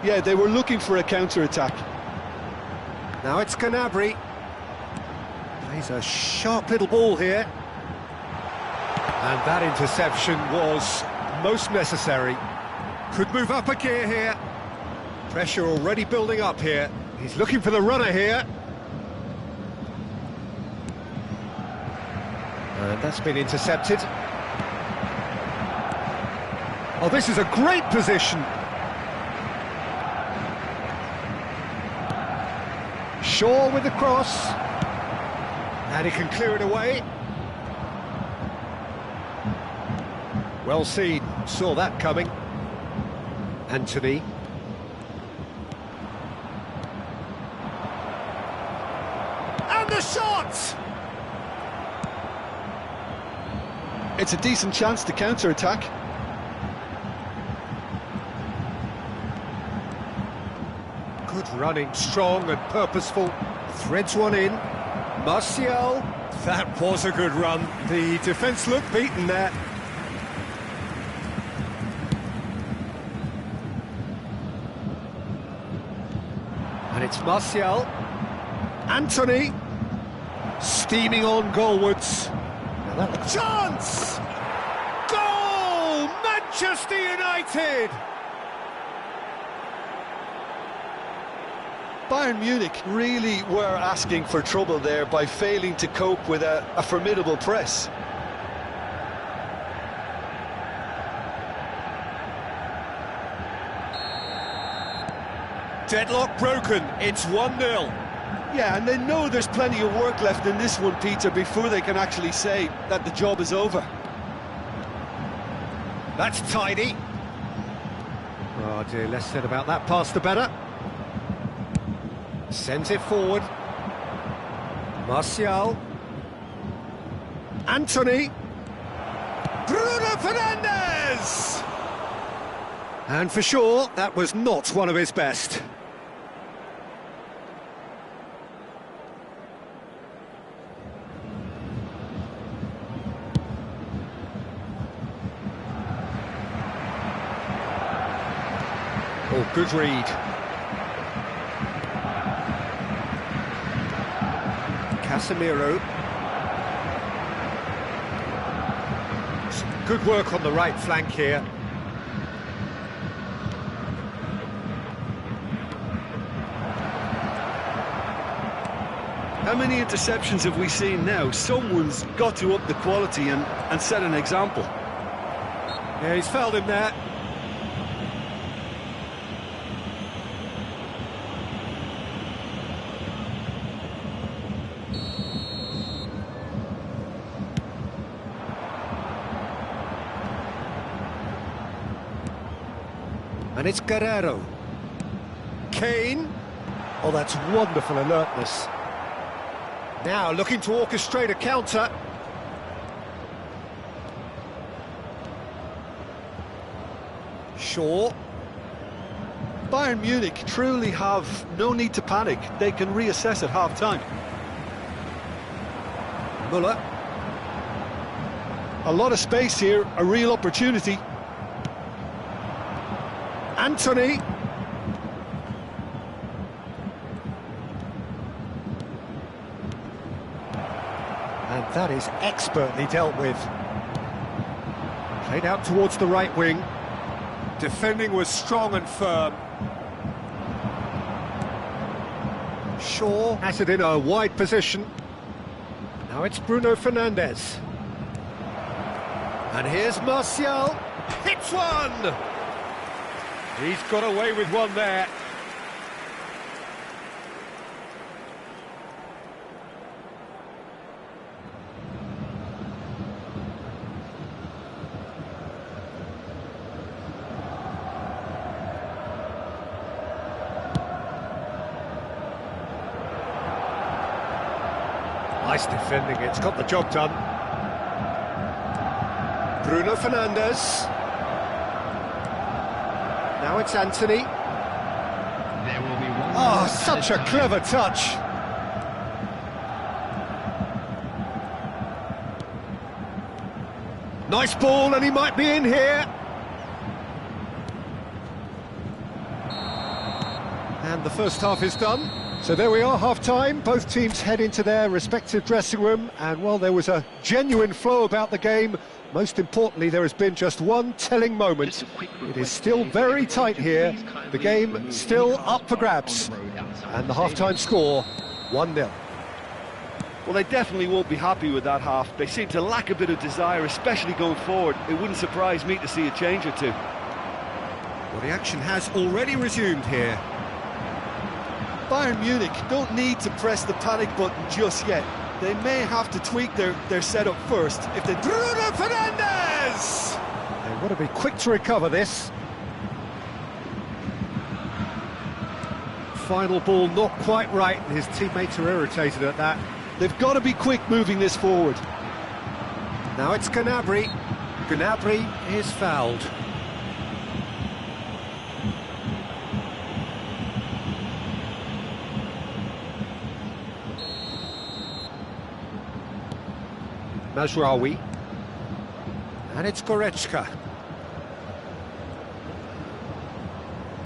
Yeah, they were looking for a counter-attack. Now it's Gnabry. Plays a sharp little ball here. And that interception was most necessary. Could move up a gear here. Pressure already building up here. He's looking for the runner here. And that's been intercepted. Oh, this is a great position. Shaw with the cross. And he can clear it away. Well seen, saw that coming. Antony. And the shot! It's a decent chance to counter-attack. Good running, strong and purposeful. Threads one in. Martial. That was a good run. The defence looked beaten there. And it's Martial. Antony. Steaming on goalwards. Chance! Goal! Manchester United! Bayern Munich really were asking for trouble there by failing to cope with a formidable press. Deadlock broken, it's 1-0. Yeah, and they know there's plenty of work left in this one, Peter, before they can actually say that the job is over. That's tidy. Oh dear, less said about that pass the better. Sends it forward. Martial. Antony. Bruno Fernandes! And for sure, that was not one of his best. Oh, good read. Casemiro. Some good work on the right flank here. How many interceptions have we seen now? Someone's got to up the quality and set an example. Yeah, he's fouled him there. And it's Guerreiro. Kane. Oh, that's wonderful alertness. Now looking to orchestrate a counter. Shaw. Bayern Munich truly have no need to panic. They can reassess at half-time. Müller. A lot of space here, a real opportunity. Antony. And that is expertly dealt with. Played out towards the right wing. Defending was strong and firm. Shaw has it in a wide position. Now it's Bruno Fernandes. And here's Martial. Hits one! He's got away with one there. Nice defending, it's got the job done. Bruno Fernandes. Now it's Anthony. There will be one. Oh, such a clever touch. Nice ball, and he might be in here. And the first half is done. So there we are, half-time. Both teams head into their respective dressing room, and while there was a genuine flow about the game, most importantly, there has been just one telling moment. It is still very tight here. The game still up for grabs. And the half-time score, 1-0. Well, they definitely won't be happy with that half. They seem to lack a bit of desire, especially going forward. It wouldn't surprise me to see a change or two. Well, the action has already resumed here. Bayern Munich don't need to press the panic button just yet. They may have to tweak their setup first. If they... Bruno Fernandes! They've got to be quick to recover this. Final ball not quite right, and his teammates are irritated at that. They've got to be quick moving this forward. Now it's Gnabry. Gnabry is fouled. Mazraoui. And it's Goretzka.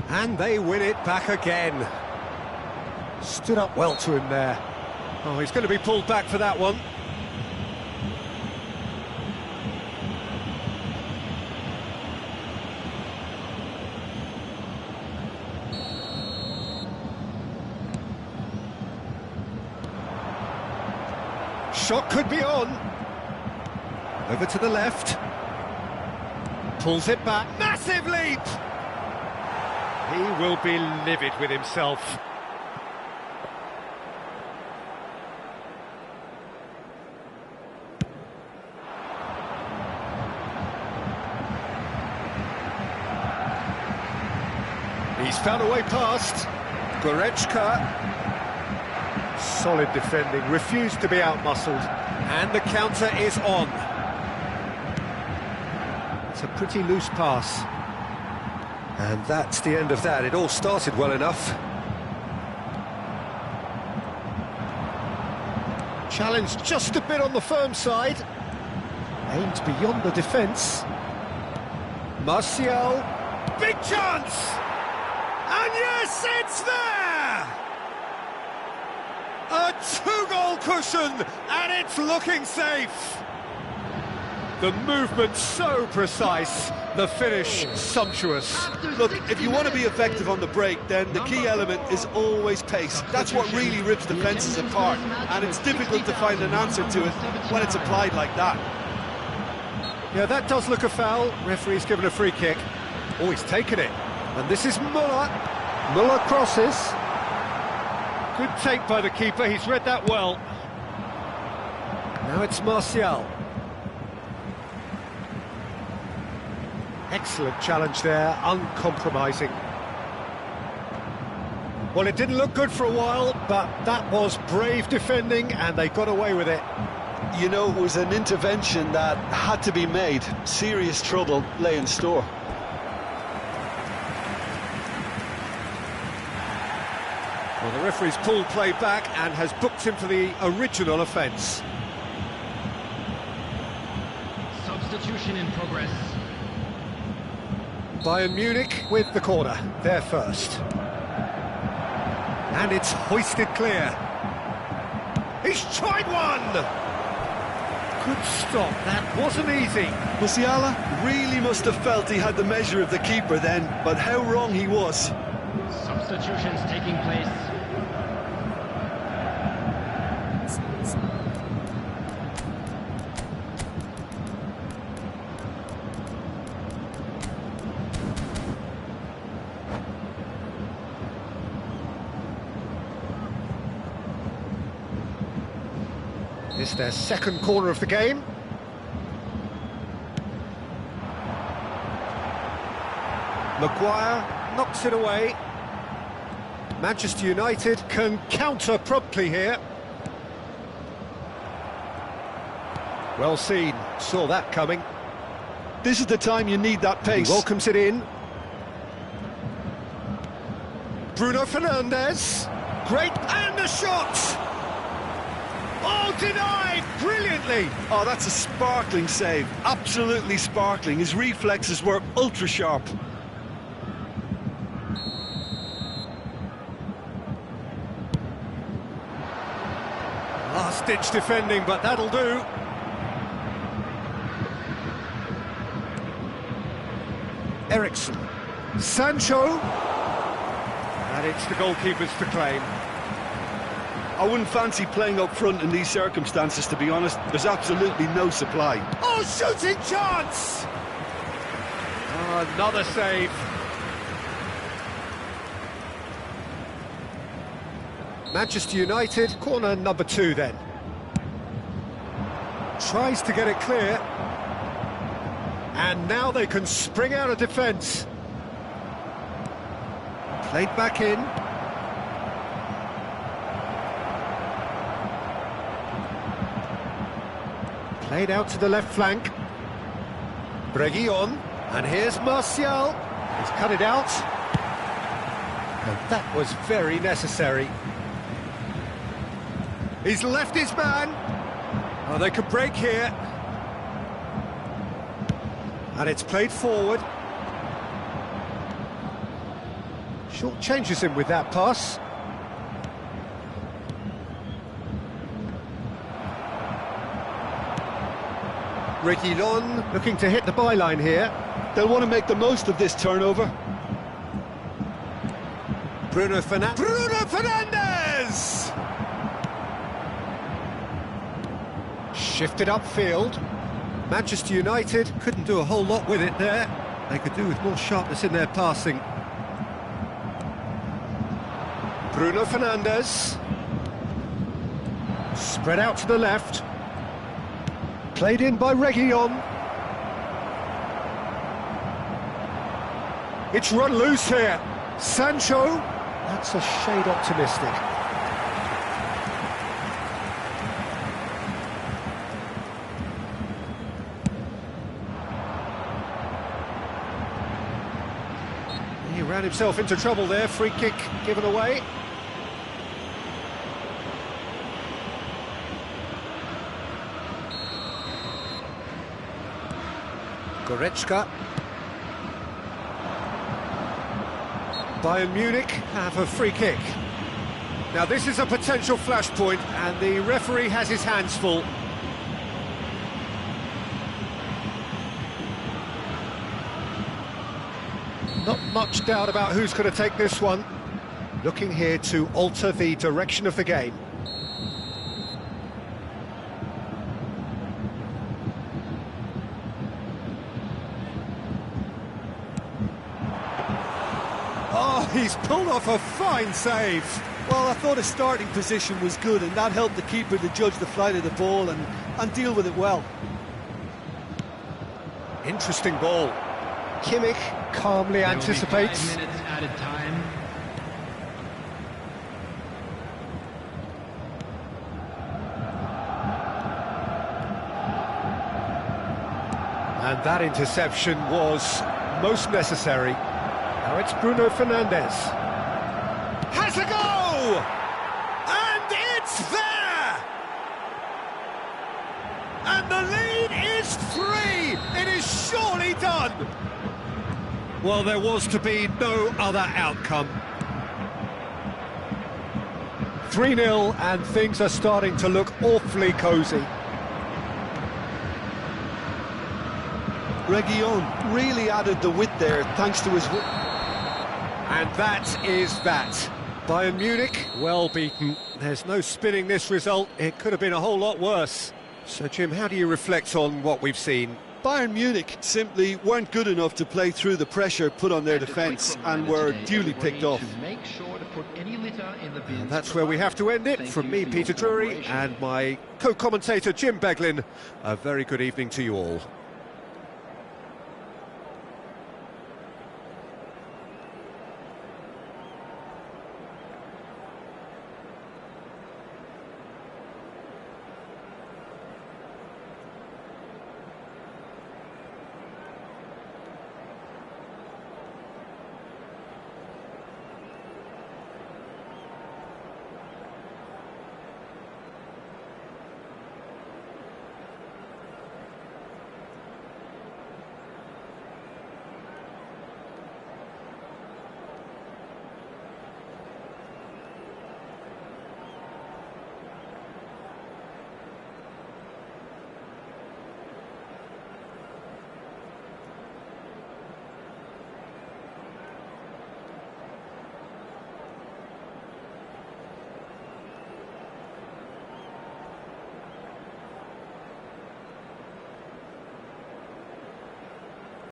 And they win it back again. Stood up well to him there. Oh, he's going to be pulled back for that one. Shot could be on. Over to the left. Pulls it back. Massive leap! He will be livid with himself. He's found a way past. Goretzka. Solid defending, refused to be out-muscled. And the counter is on. It's a pretty loose pass. And that's the end of that. It all started well enough. Challenged just a bit on the firm side. Aimed beyond the defence. Martial. Big chance! And yes, it's there! A two-goal cushion, and it's looking safe. The movement so precise, the finish sumptuous. Look, if you want to be effective on the break, then the key element is always pace. That's what really rips defences apart, and it's difficult to find an answer to it when it's applied like that. Yeah, that does look a foul. Referee's given a free kick. Oh, he's taken it. And this is Müller. Müller crosses. Good take by the keeper, he's read that well. Now it's Martial. Excellent challenge there, uncompromising. Well, it didn't look good for a while, but that was brave defending, and they got away with it. You know, it was an intervention that had to be made. Serious trouble lay in store. Well, the referee's pulled play back and has booked him for the original offence. Substitution in progress. Bayern Munich with the corner, they're first. And it's hoisted clear. He's tried one! Good stop, that wasn't easy. Musiala? Really must have felt he had the measure of the keeper then, but how wrong he was. Substitutions taking place. It's their second corner of the game. Maguire knocks it away. Manchester United can counter promptly here. Well seen, saw that coming. This is the time you need that pace. He welcomes it in. Bruno Fernandes. Great, and the shot! Oh, denied brilliantly! Oh, that's a sparkling save. Absolutely sparkling. His reflexes were ultra sharp. Last-ditch defending, but that'll do. Ericsson. Sancho. And it's the goalkeepers to claim. I wouldn't fancy playing up front in these circumstances, to be honest. There's absolutely no supply. Oh, shooting chance! Oh, another save. Manchester United, corner number 2 then. Tries to get it clear. And now they can spring out of defence. Played back in. Played out to the left flank. Reguilón. And here's Martial. He's cut it out. And that was very necessary. He's left his man. Oh, they could break here. And it's played forward. Short changes him with that pass. Reguilón looking to hit the byline here. They'll want to make the most of this turnover. Bruno Fernandes! Shifted upfield. Manchester United couldn't do a whole lot with it there. They could do with more sharpness in their passing. Bruno Fernandes. Spread out to the left. Played in by Reguilón. It's run loose here. Sancho. That's a shade optimistic. He ran himself into trouble there. Free kick given away. Goretzka. Bayern Munich have a free kick. Now this is a potential flashpoint and the referee has his hands full. Not much doubt about who's going to take this one. Looking here to alter the direction of the game. Oh, he's pulled off a fine save. Well, I thought his starting position was good, and that helped the keeper to judge the flight of the ball and deal with it well. Interesting ball. Kimmich calmly anticipates. 5 minutes added time. And that interception was most necessary. Now it's Bruno Fernandes. Has a go! And it's there! And the lead is 3! It is surely done! Well, there was to be no other outcome. 3-0, and things are starting to look awfully cosy. Reguilón really added the width there thanks to his... And that is that. Bayern Munich, well beaten. There's no spinning this result. It could have been a whole lot worse. So, Jim, how do you reflect on what we've seen? Bayern Munich simply weren't good enough to play through the pressure put on their defence and were duly picked off. And that's where we have to end it. From me, Peter Drury, and my co-commentator, Jim Beglin, a very good evening to you all.